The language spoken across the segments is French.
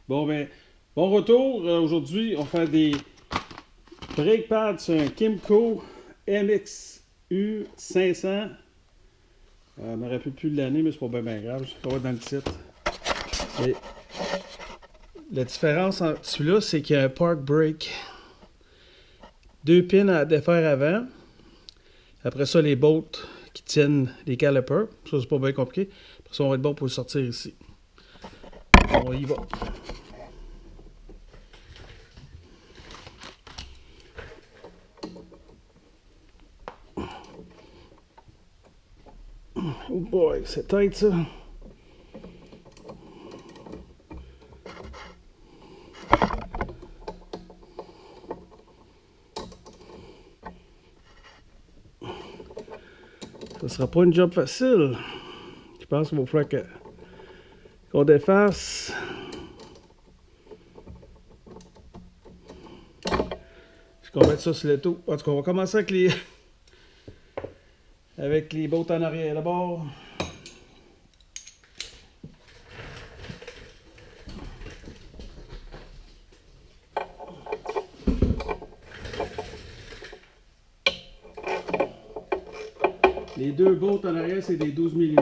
Bon, ben, bon retour. Aujourd'hui, on fait des brake pads sur un Kymco MXU 500. Je me rappelle plus de l'année, mais c'est pas bien grave. Ça va être dans le titre. Et la différence entre celui-là, c'est qu'il y a un park brake. Deux pins à défaire avant. Après ça, les bolts qui tiennent les calipers. Ça, c'est pas bien compliqué. Après ça, on va être bon pour le sortir ici. On y va. Oh boy, c'est tight ça. Ça sera pas une job facile. Je pense qu'il va falloir qu'on défasse. Puis qu'on mette ça sur le tout. En tout cas, on va commencer avec les bottes en arrière d'abord. Les deux bottes en arrière, c'est des 12 mm.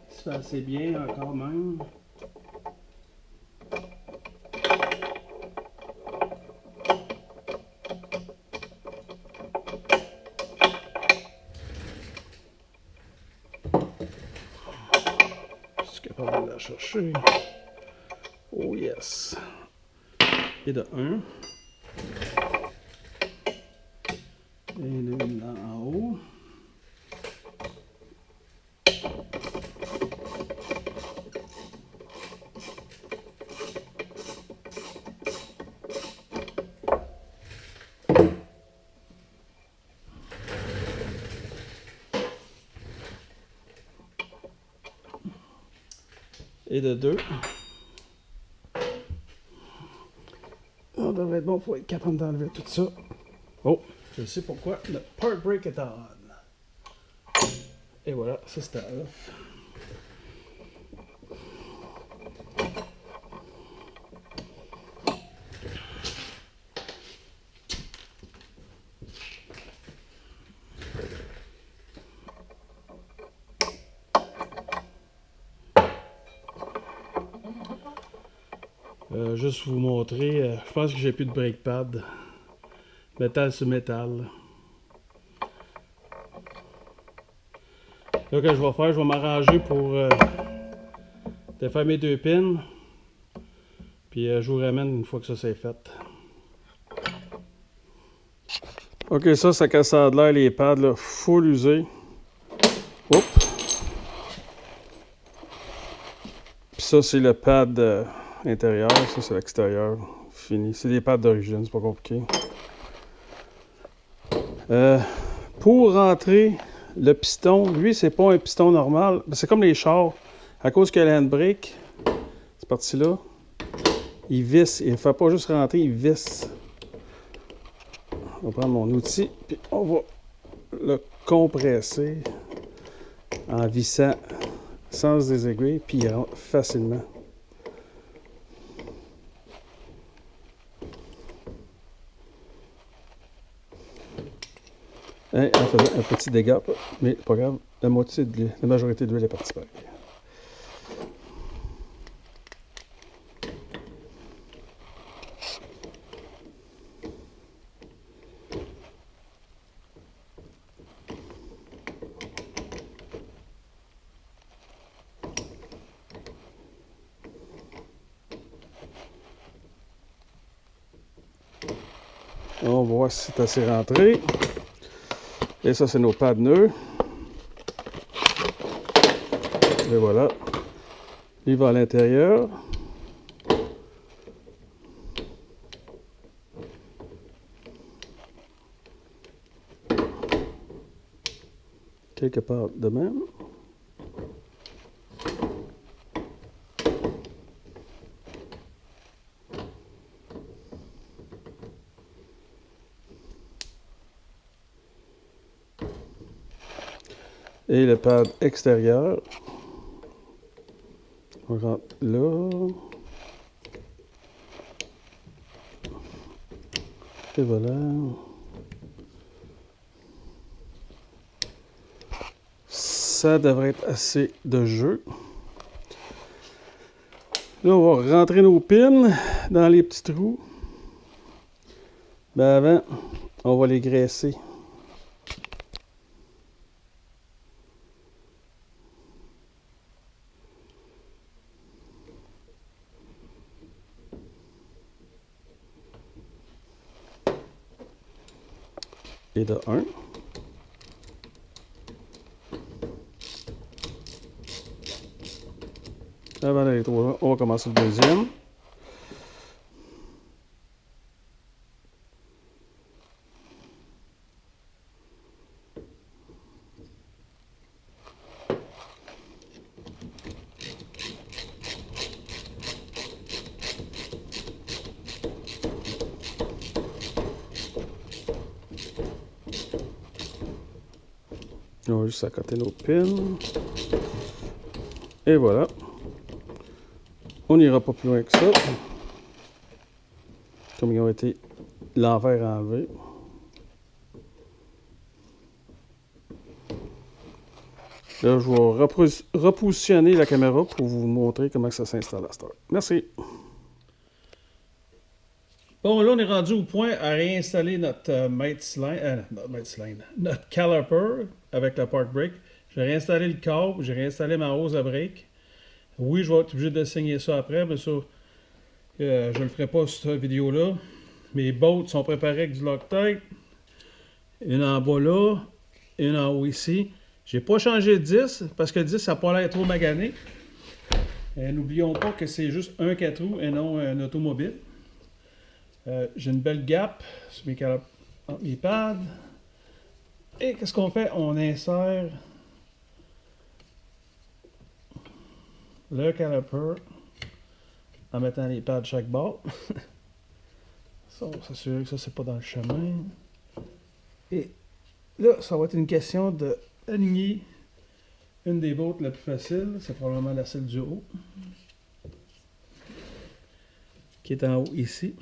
Ça fait assez bien encore même. Je suis capable de la chercher. Oh yes. Et de 1. Et une là en haut. Et de 2. On devrait être bon pour être capable d'enlever tout ça. Oh, je sais pourquoi. Le park brake est on. Et voilà, ça c'était off. Juste vous montrer, je pense que j'ai plus de brake pad. Métal sur métal. Là, que je vais faire, je vais m'arranger pour défaire mes deux pins. Puis je vous ramène une fois que ça c'est fait. Ok, ça casse de l'air les pads, là, full usé. Oups. Puis ça, c'est le pad intérieur, ça c'est l'extérieur. Fini. C'est des pads d'origine, c'est pas compliqué. Pour rentrer le piston, lui, c'est pas un piston normal. C'est comme les chars. À cause que l'handbrake, cette partie-là, il visse. Il ne fait pas juste rentrer, il visse. On va prendre mon outil, puis on va le compresser en vissant sans des aiguilles, puis il rentre facilement. En faisant un petit dégât, mais pas grave, la majorité de l'huile est partie pareil. On va voir si c'est assez rentré. Et ça, c'est nos pads nœuds. Et voilà. Il va à l'intérieur. Quelque part de même. Et le pad extérieur. On rentre là. Et voilà. Ça devrait être assez de jeu. Là, on va rentrer nos pins dans les petits trous. Ben avant, on va les graisser. Et de 1. Avant d'aller trop loin, on va commencer le deuxième. On va juste accoter nos pins. Et voilà. On n'ira pas plus loin que ça. Comme ils ont été l'envers enlevé. Là, je vais repositionner la caméra pour vous montrer comment ça s'installe à cette heure. Merci. Bon, là, on est rendu au point à réinstaller notre notre caliper avec la park brake. J'ai réinstallé le câble, j'ai réinstallé ma hose à break. Oui, je vais être obligé de saigner ça après, mais ça, je le ferai pas sur cette vidéo-là. Mes bolts sont préparés avec du Loctite. Une en bas là, une en haut ici. J'ai pas changé de 10 parce que le 10 ça n'a pas l'air trop magané. N'oublions pas que c'est juste un 4 roues et non un automobile. J'ai une belle gap sur mes pads. Et qu'est-ce qu'on fait? On insère le caliper en mettant les pads de chaque bord. Ça, on va s'assurer que ça c'est pas dans le chemin. Et là, ça va être une question de aligner une des bottes la plus facile. C'est probablement la celle du haut. Qui est en haut ici.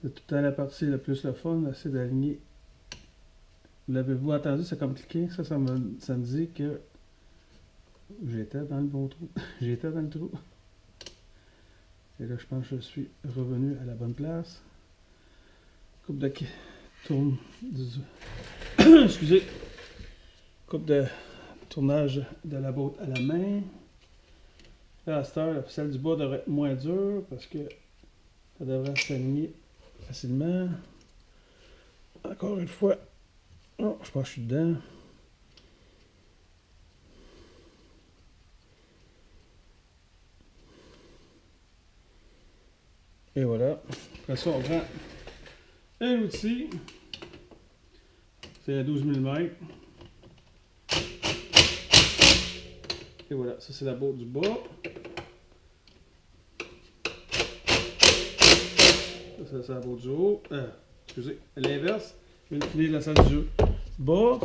C'est tout le temps la partie la plus le fun, c'est d'aligner. L'avez-vous entendu, c'est comme cliquer. Ça me dit que j'étais dans le bon trou. J'étais dans le trou. Et là, je pense que je suis revenu à la bonne place. Coupe de tourne. Excusez. Coupe de tournage de la botte à la main. Là, à cette heure, celle du bas devrait être moins dure parce que ça devrait s'aligner facilement. Encore une fois. Oh, je pense que je suis dedans. Et voilà. Après ça, on prend un outil. C'est à 12 mm. Et voilà, ça c'est la botte du bas. Ça c'est la botte du haut. Excusez, l'inverse. Je vais finir la salle du bas.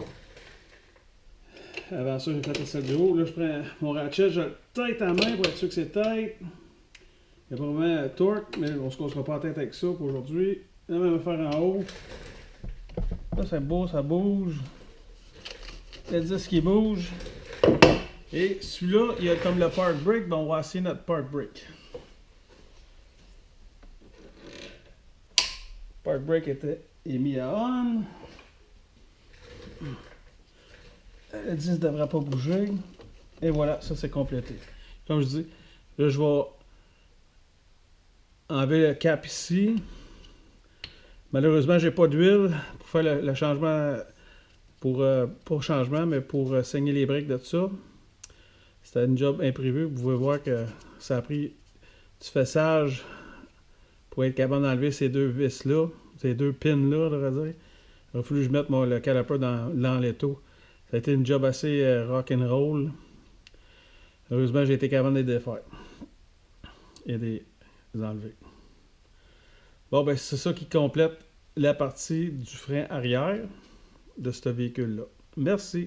Avant ça, j'ai fait la salle du haut. Là, je prends mon ratchet, je le tête à main pour être sûr que c'est tête. Il y a probablement un torque, mais on ne se cassera pas la tête avec ça pour aujourd'hui. La même affaire en haut. Là, c'est beau, ça bouge. Le disque qui bouge. Et celui-là, il y a comme le park brake, donc on va essayer notre park brake. Park brake est mis à on. Le disque ne devrait pas bouger. Et voilà, ça c'est complété. Comme je dis, là je vais enlever le cap ici. Malheureusement, j'ai pas d'huile pour faire le changement, pour changement, mais pour saigner les briques de tout ça. C'était une job imprévue. Vous pouvez voir que ça a pris du fessage pour être capable d'enlever ces deux vis-là, ces deux pins-là, on devrait dire. Il a fallu que je mette le caliper dans l'étau. Ça a été une job assez rock'n'roll. Heureusement, j'ai été capable de les défaire et de les enlever. Bon, ben c'est ça qui complète la partie du frein arrière de ce véhicule-là. Merci.